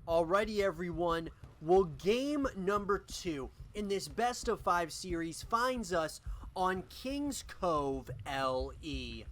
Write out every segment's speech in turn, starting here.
Alrighty, everyone. Well, game number 2 in this best of 5 series finds us on Kings Cove LE.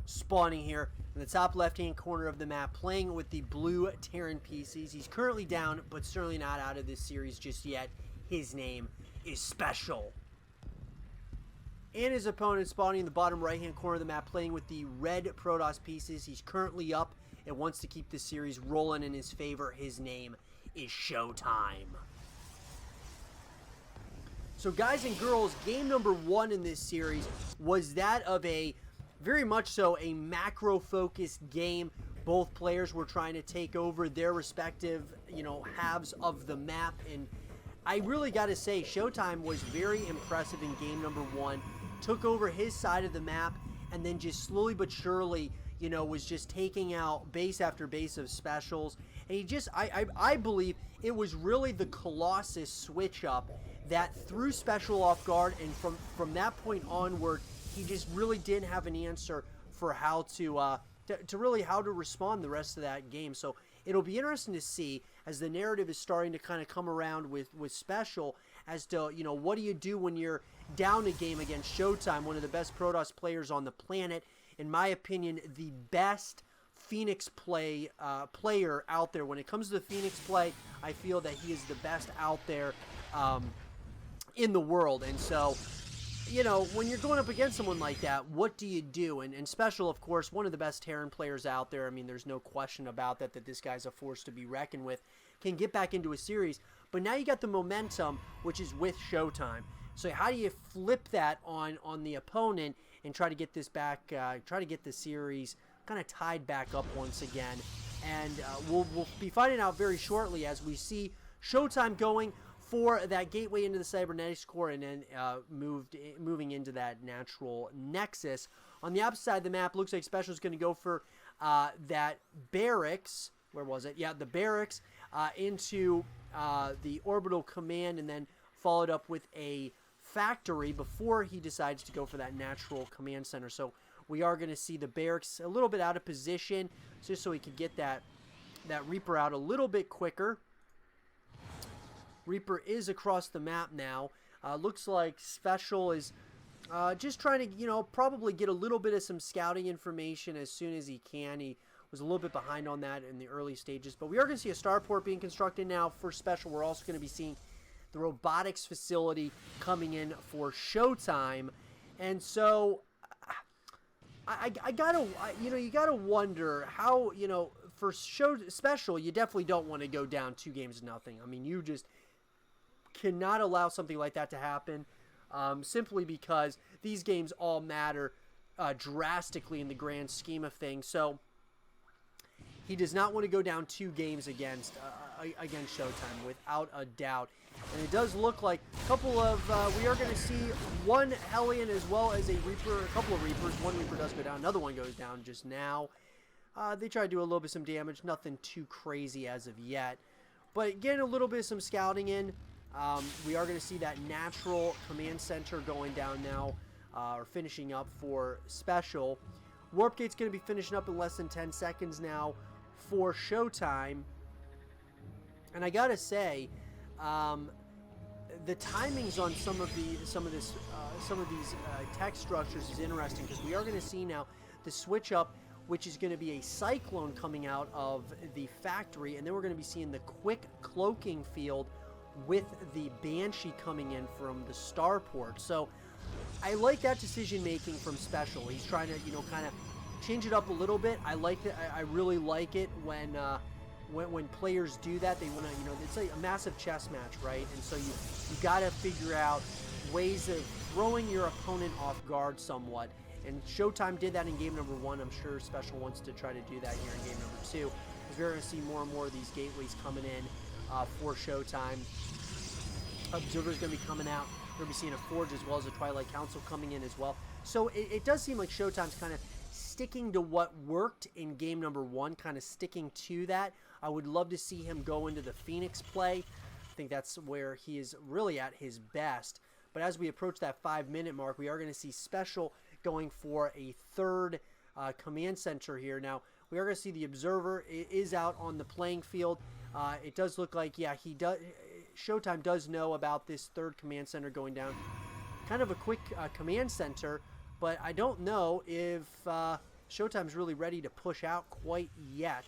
Spawning here in the top left-hand corner of the map, playing with the blue Terran PCs. He's currently down, but certainly not out of this series just yet. His name is SpeCial. And his opponent spawning in the bottom right-hand corner of the map, playing with the red Protoss pieces. He's currently up and wants to keep this series rolling in his favor. His name is ShoWTimE. So guys and girls, game number 1 in this series was that of a very much so a macro-focused game. Both players were trying to take over their respective, halves of the map, and I really got to say, ShoWTimE was very impressive in game number 1. Took over his side of the map, and then just slowly but surely, was just taking out base after base of SpeCials. And he just, I believe it was really the Colossus switch up that threw SpeCial off guard, and from that point onward, he just really didn't have an answer for how to really how to respond the rest of that game. So it'll be interesting to see as the narrative is starting to kind of come around with SpeCial as to, what do you do when you're down a game against ShoWTimE, one of the best Protoss players on the planet. In my opinion, the best Phoenix player out there. When it comes to the Phoenix play, I feel that he is the best out there in the world. And so, when you're going up against someone like that, what do you do? And SpeCial, of course, one of the best Terran players out there. I mean, there's no question about that this guy's a force to be reckoned with. Can get back into a series. But now you got the momentum, which is with ShoWTimE. So how do you flip that on the opponent and try to get this back, try to get the series kind of tied back up once again? And we'll be finding out very shortly as we see ShoWTimE going for that gateway into the cybernetics core, and then moving into that natural nexus. On the opposite side of the map, looks like SpeCial is going to go for that barracks. Where was it? Yeah, the barracks into the orbital command, and then followed up with a factory before he decides to go for that natural command center. So we are going to see the barracks a little bit out of position, just so he could get that Reaper out a little bit quicker. Reaper is across the map now. Looks like SpeCial is just trying to, probably get a little bit of some scouting information as soon as he can. He was a little bit behind on that in the early stages. But we are going to see a starport being constructed now for SpeCial. We're also going to be seeing the robotics facility coming in for ShoWTimE. And so I gotta, you gotta wonder how, for SpeCial, you definitely don't want to go down 2-0. I mean, you just cannot allow something like that to happen, simply because these games all matter drastically in the grand scheme of things. So he does not want to go down 2 games against ShoWTimE, without a doubt. And it does look like a couple of, we are going to see one Hellion as well as a Reaper, a couple of Reapers. One Reaper does go down, another one goes down just now. They try to do a little bit of some damage, nothing too crazy as of yet. But getting a little bit of some scouting in. We are going to see that natural command center going down now, or finishing up for SpeCial. Warp Gate's going to be finishing up in less than 10 seconds now for ShoWTimE. And I gotta say, the timings on some of these tech structures is interesting, because we are going to see now the switch up, which is going to be a Cyclone coming out of the factory, and then we're going to be seeing the quick cloaking field with the Banshee coming in from the starport. So I like that decision making from SpeCial. He's trying to, kind of change it up a little bit. I like it. I really like it when players do that. They want to, it's like a massive chess match, right? And so you got to figure out ways of throwing your opponent off guard somewhat. And ShoWTimE did that in game number 1. I'm sure SpeCial wants to try to do that here in game number 2, because we're going to see more and more of these gateways coming in for ShoWTimE. Observer's going to be coming out. We're going to be seeing a Forge as well as a Twilight Council coming in as well. So it does seem like ShoWTimE's kind of sticking to what worked in game number 1, kind of sticking to that. I would love to see him go into the Phoenix play. I think that's where he is really at his best. But as we approach that 5-minute mark, we are going to see SpeCial going for a third command center here. Now, we are going to see the Observer is out on the playing field. It does look like, yeah, he does. ShoWTimE does know about this third command center going down. Kind of a quick command center, but I don't know if ShoWTimE's really ready to push out quite yet.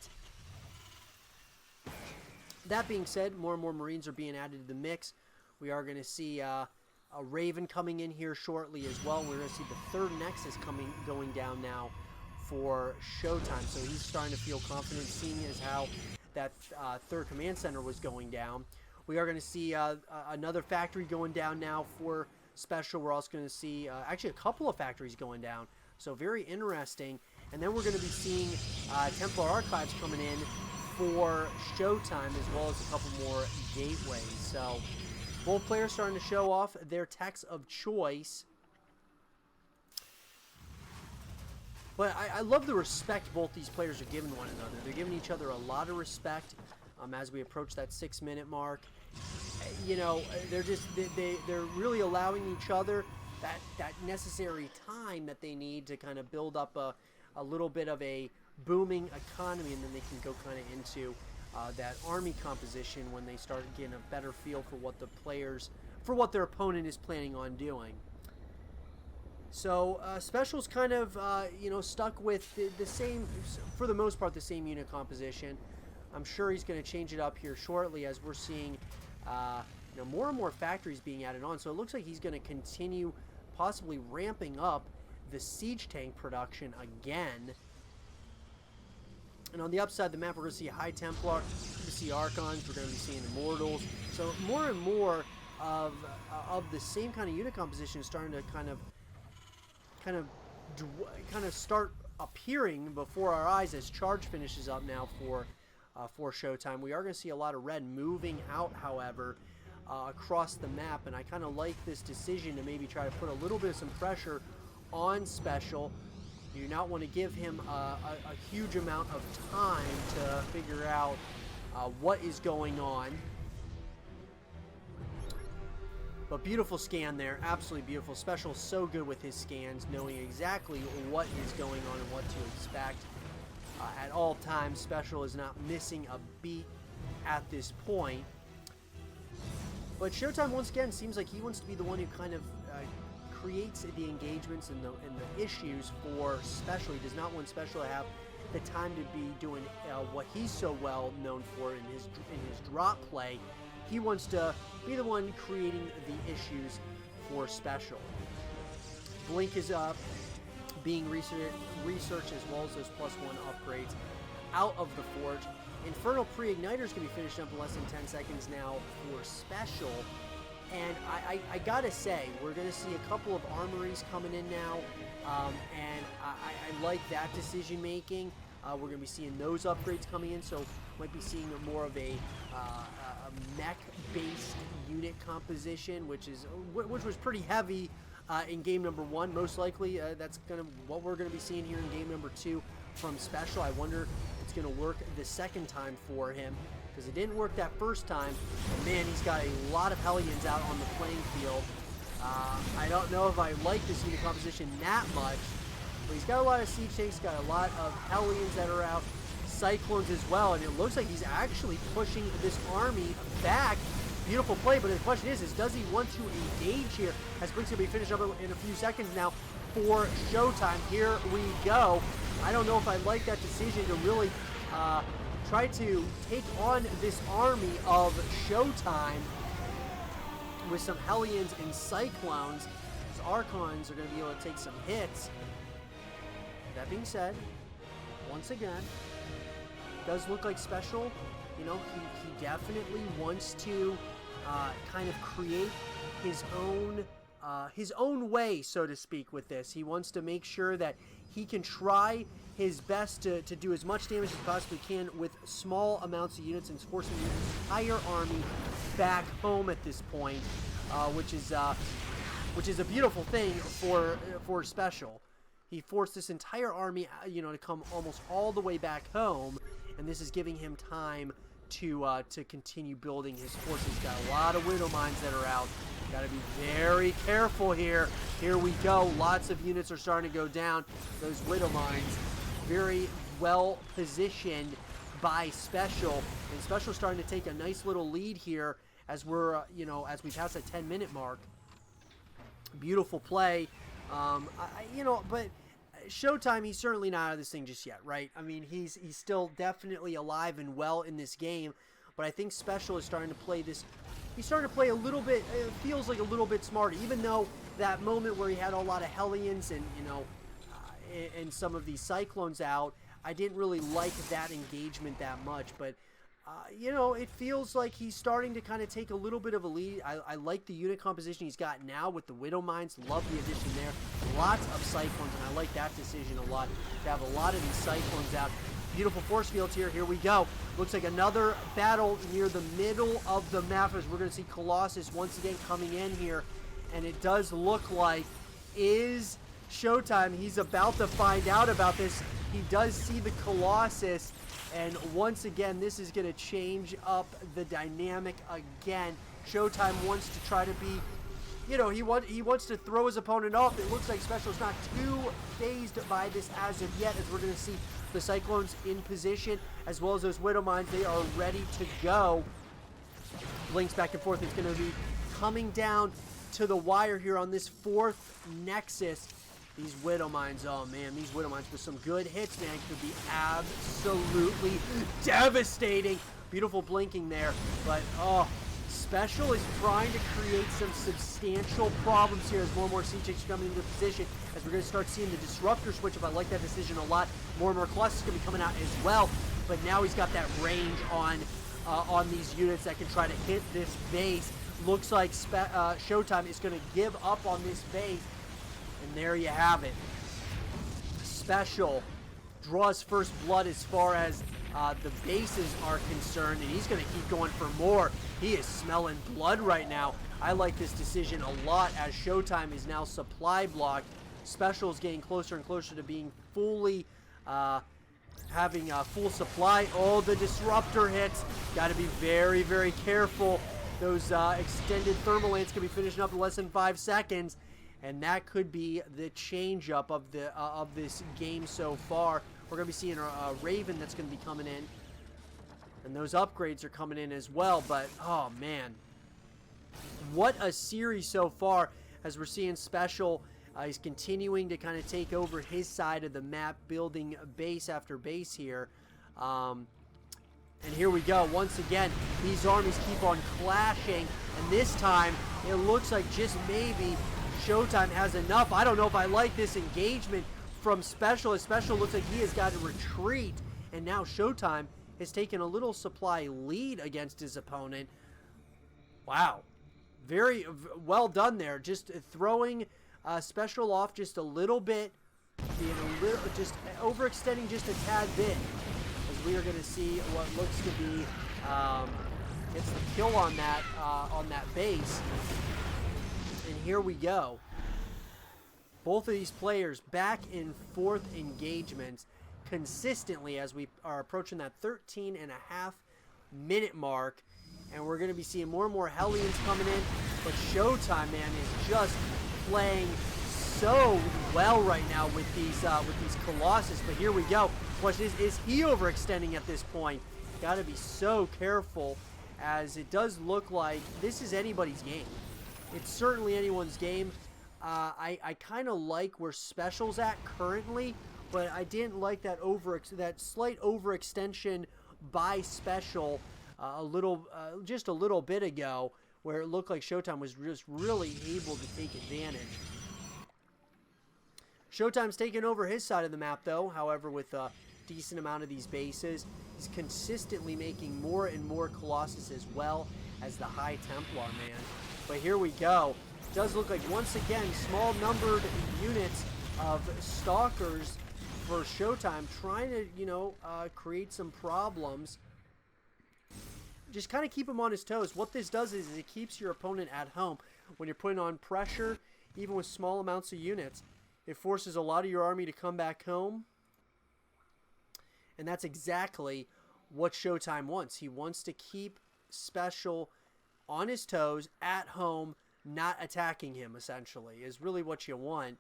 That being said, more and more Marines are being added to the mix. We are going to see a Raven coming in here shortly as well. We're going to see the third Nexus going down now for ShoWTimE. So he's starting to feel confident, seeing as how that third command center was going down. We are going to see another factory going down now for SpeCial. We're also going to see actually a couple of factories going down. So very interesting. And then we're going to be seeing Templar Archives coming in for ShoWTimE, as well as a couple more gateways. So both players starting to show off their techs of choice. But I love the respect both these players are giving one another. They're giving each other a lot of respect as we approach that 6-minute mark. You know, they're really allowing each other that necessary time that they need to kind of build up a little bit of a booming economy, and then they can go kind of into that army composition when they start getting a better feel for what their opponent is planning on doing. So SpeCial's kind of stuck with the same, for the most part, the same unit composition. I'm sure he's going to change it up here shortly as we're seeing more and more factories being added on. So it looks like he's going to continue possibly ramping up the siege tank production again. And on the upside of the map, we're going to see a High Templar, we're going to see Archons, we're going to be seeing Immortals. So more and more of the same kind of unit composition is starting to kind of start appearing before our eyes as Charge finishes up now for ShoWTimE. We are going to see a lot of red moving out, however, across the map, and I kind of like this decision to maybe try to put a little bit of some pressure on SpeCial. You do not want to give him a huge amount of time to figure out what is going on. But beautiful scan there, absolutely beautiful. SpeCial's so good with his scans, knowing exactly what is going on and what to expect. At all times, SpeCial is not missing a beat at this point. But ShoWTimE, once again, seems like he wants to be the one who kind of creates the engagements and the issues for SpeCial. He does not want SpeCial to have the time to be doing what he's so well known for in his drop play. He wants to be the one creating the issues for SpeCial. Blink is being researched, as well as those +1 upgrades out of the Forge. Infernal Pre-Igniters can be finished up in less than 10 seconds now for SpeCial. And I gotta say, we're gonna see a couple of armories coming in now, and I like that decision making. We're gonna be seeing those upgrades coming in, so might be seeing more of a mech-based unit composition, which was pretty heavy in game number 1. Most likely, that's what we're gonna be seeing here in game number 2 from SpeCial. I wonder if it's gonna work the second time for him, because it didn't work that first time. And man, he's got a lot of Hellions out on the playing field. I don't know if I like this unit composition that much, but he's got a lot of siege tanks, got a lot of Hellions that are out, Cyclones as well, and it looks like he's actually pushing this army back. Beautiful play, but the question is does he want to engage here? As Blink's going to be finished up in a few seconds now for ShoWTimE. Here we go. I don't know if I like that decision to really try to take on this army of ShoWTimE with some Hellions and Cyclones. His Archons are going to be able to take some hits. That being said, once again, it does look like SpeCial, he definitely wants to kind of create his own way, so to speak, with this. He wants to make sure that he can try his best to do as much damage as he possibly can with small amounts of units, and forcing the entire army back home at this point, which is a beautiful thing for SpeCial. He forced this entire army, to come almost all the way back home, and this is giving him time to continue building his forces. He's got a lot of Widow Mines that are out. Got to be very careful here. Here we go. Lots of units are starting to go down. Those Widow Mines, very well positioned by SpeCial, and SpeCial starting to take a nice little lead here as we're, as we pass that 10-minute mark. Beautiful play, but ShoWTimE, he's certainly not out of this thing just yet, right? I mean, he's still definitely alive and well in this game, but I think SpeCial is starting to play this. He's starting to play a little bit. It feels like a little bit smarter, even though that moment where he had a lot of Hellions and and some of these Cyclones out, I didn't really like that engagement that much, but. It feels like he's starting to kind of take a little bit of a lead. I like the unit composition he's got now with the Widow Mines. Love the addition there. Lots of Cyclones, and I like that decision a lot, to have a lot of these Cyclones out. Beautiful force fields here. Here we go. Looks like another battle near the middle of the map as we're going to see Colossus once again coming in here. And it does look like is ShoWTimE. He's about to find out about this. He does see the Colossus. And once again, this is going to change up the dynamic again. ShoWTimE wants to try to be, he wants to throw his opponent off. It looks like SpeCial's not too phased by this as of yet, as we're going to see the Cyclones in position, as well as those Widow Mines. They are ready to go. Blinks back and forth. It's going to be coming down to the wire here on this fourth Nexus. These Widow Mines, oh man, these Widow Mines with some good hits, man, could be absolutely devastating. Beautiful blinking there, but SpeCial is trying to create some substantial problems here as more and more siege chicks are coming into position, as we're going to start seeing the Disruptor switch up. I like that decision a lot. More and more Colossus is going to be coming out as well, but now he's got that range on these units that can try to hit this base. Looks like ShoWTimE is going to give up on this base. And there you have it. SpeCial draws first blood as far as the bases are concerned, and he's going to keep going for more. He is smelling blood right now. I like this decision a lot as ShoWTimE is now supply blocked. SpeCial is getting closer and closer to being fully having a full supply. Oh, the Disruptor hits. Got to be very, very careful. Those extended thermal ants can be finishing up in less than 5 seconds. And that could be the change-up of this game so far. We're going to be seeing a Raven that's going to be coming in. And those upgrades are coming in as well. But, oh, man. What a series so far as we're seeing SpeCial. He's continuing to kind of take over his side of the map, building base after base here. And here we go. Once again, these armies keep on clashing. And this time, it looks like just maybe ShoWTimE has enough. I don't know if I like this engagement from SpeCial. SpeCial looks like he has got to retreat, and now ShoWTimE has taken a little supply lead against his opponent. Wow, very well done there. Just throwing SpeCial off just a little bit, being a little, just overextending just a tad bit, as we are going to see what looks to be gets the kill on that base. And here we go. Both of these players back in fourth engagements consistently as we are approaching that 13.5-minute mark. And we're going to be seeing more and more Hellions coming in. But ShoWTimE, man, is just playing so well right now with these Colossus. But here we go. Question is he overextending at this point? Got to be so careful, as it does look like this is anybody's game. It's certainly anyone's game. I kind of like where SpeCial's at currently, but I didn't like that slight overextension by SpeCial just a little bit ago, where it looked like ShoWTimE was just really able to take advantage. ShoWTimE's taking over his side of the map, though. However, with a decent amount of these bases, he's consistently making more and more Colossus, as well as the High Templar, man. But here we go. It does look like, once again, small numbered units of Stalkers for ShoWTimE, trying to, create some problems. Just kind of keep him on his toes. What this does is it keeps your opponent at home. When you're putting on pressure, even with small amounts of units, it forces a lot of your army to come back home. And that's exactly what ShoWTimE wants. He wants to keep SpeCial on his toes, at home, not attacking him, essentially, is really what you want.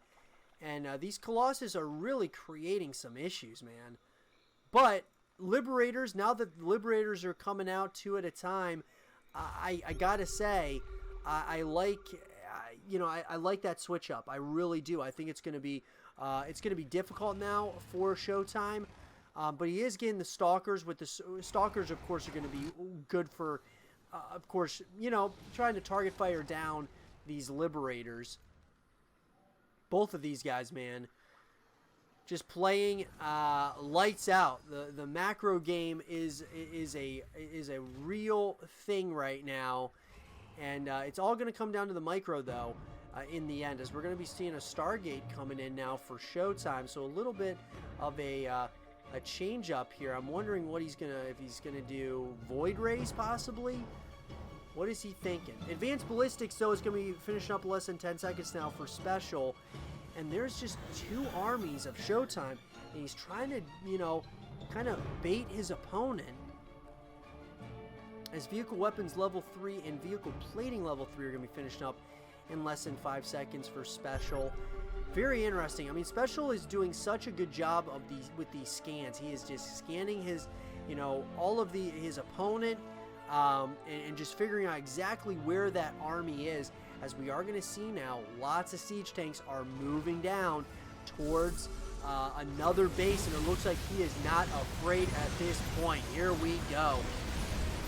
And these Colossus are really creating some issues, man. But Liberators, now that the Liberators are coming out 2 at a time, I gotta say, I like, I like that switch up. I really do. I think it's gonna be difficult now for ShoWTimE, but he is getting the Stalkers. With the Stalkers, of course, are gonna be good for, of course, trying to target fire down these Liberators. Both of these guys, man, just playing lights out. The macro game is a real thing right now, and it's all going to come down to the micro though in the end, as we're going to be seeing a Stargate coming in now for ShoWTimE. So a little bit of a change up here. I'm wondering what if he's gonna do Void Rays possibly. What is he thinking? Advanced Ballistics, though, is going to be finishing up less than 10 seconds now for SpeCial. And there's just 2 armies of ShoWTimE. And he's trying to, kind of bait his opponent. As Vehicle Weapons level 3 and Vehicle Plating level 3 are going to be finishing up in less than 5 seconds for SpeCial. Very interesting. I mean, SpeCial is doing such a good job with these scans. He is just scanning his, all of his opponent. And just figuring out exactly where that army is, as we are going to see now lots of siege tanks are moving down towards another base, and it looks like he is not afraid at this point. Here we go.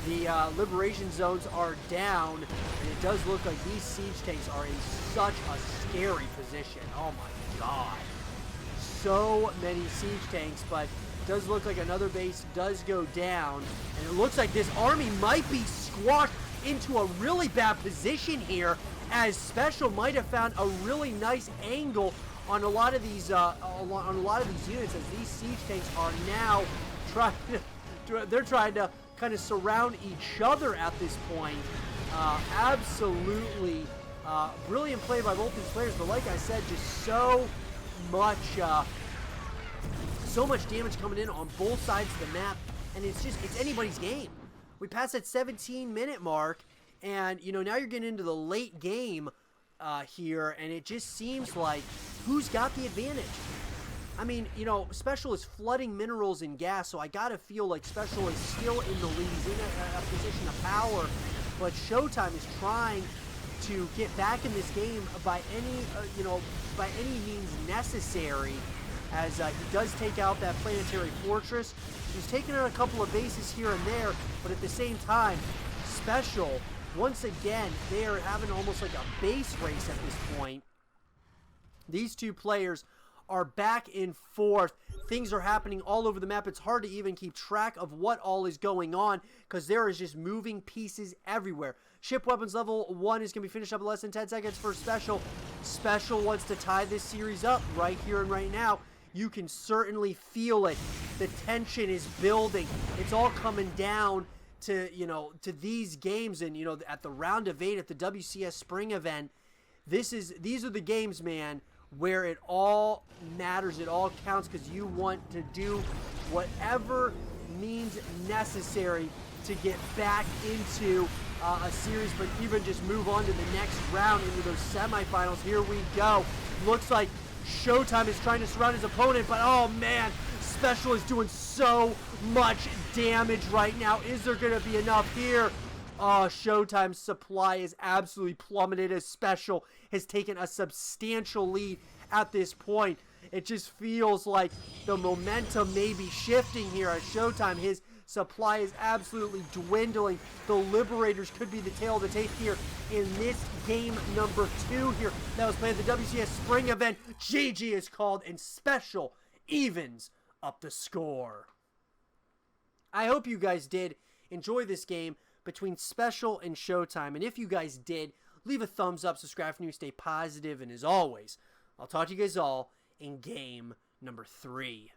The liberation zones are down, and it does look like these siege tanks are in such a scary position. Oh my god. So many siege tanks, but does look like another base does go down, and it looks like this army might be squashed into a really bad position here, as SpeCial might have found a really nice angle on a lot of these units, as these siege tanks are now trying to kind of surround each other at this point. Absolutely brilliant play by both these players, but like I said, just so much damage coming in on both sides of the map, and it's anybody's game. We passed that 17-minute mark, and now you're getting into the late game here, and it just seems like who's got the advantage. I mean, SpeCial is flooding minerals and gas, so I gotta feel like SpeCial is still in the lead. He's in a position of power, but ShoWTimE is trying to get back in this game by any means necessary, as he does take out that planetary fortress. He's taking out a couple of bases here and there, but at the same time, SpeCial, once again, they are having almost like a base race at this point. These 2 players are back and forth. Things are happening all over the map. It's hard to even keep track of what all is going on, because there is just moving pieces everywhere. Ship Weapons level 1 is going to be finished up in less than 10 seconds for SpeCial. SpeCial wants to tie this series up right here and right now. You can certainly feel it. The tension is building. It's all coming down to, to these games, and, at the round of 8 at the WCS spring event. These are the games, man, where it all matters, it all counts, because you want to do whatever means necessary to get back into a series, but even just move on to the next round, into those semifinals. Here we go. Looks like ShoWTimE is trying to surround his opponent, but oh man, SpeCial is doing so much damage right now. Is there going to be enough here? Oh, ShoWTimE's supply is absolutely plummeted, as SpeCial has taken a substantial lead at this point. It just feels like the momentum may be shifting here at ShoWTimE. His supply is absolutely dwindling. The Liberators could be the tail of the tape here in this game number 2 here that was played at the WCS spring event. GG is called, and SpeCial evens up the score. I hope you guys did enjoy this game between SpeCial and ShoWTimE, and if you guys did, leave a thumbs up, subscribe for new, stay positive, and as always, I'll talk to you guys all in game number 3.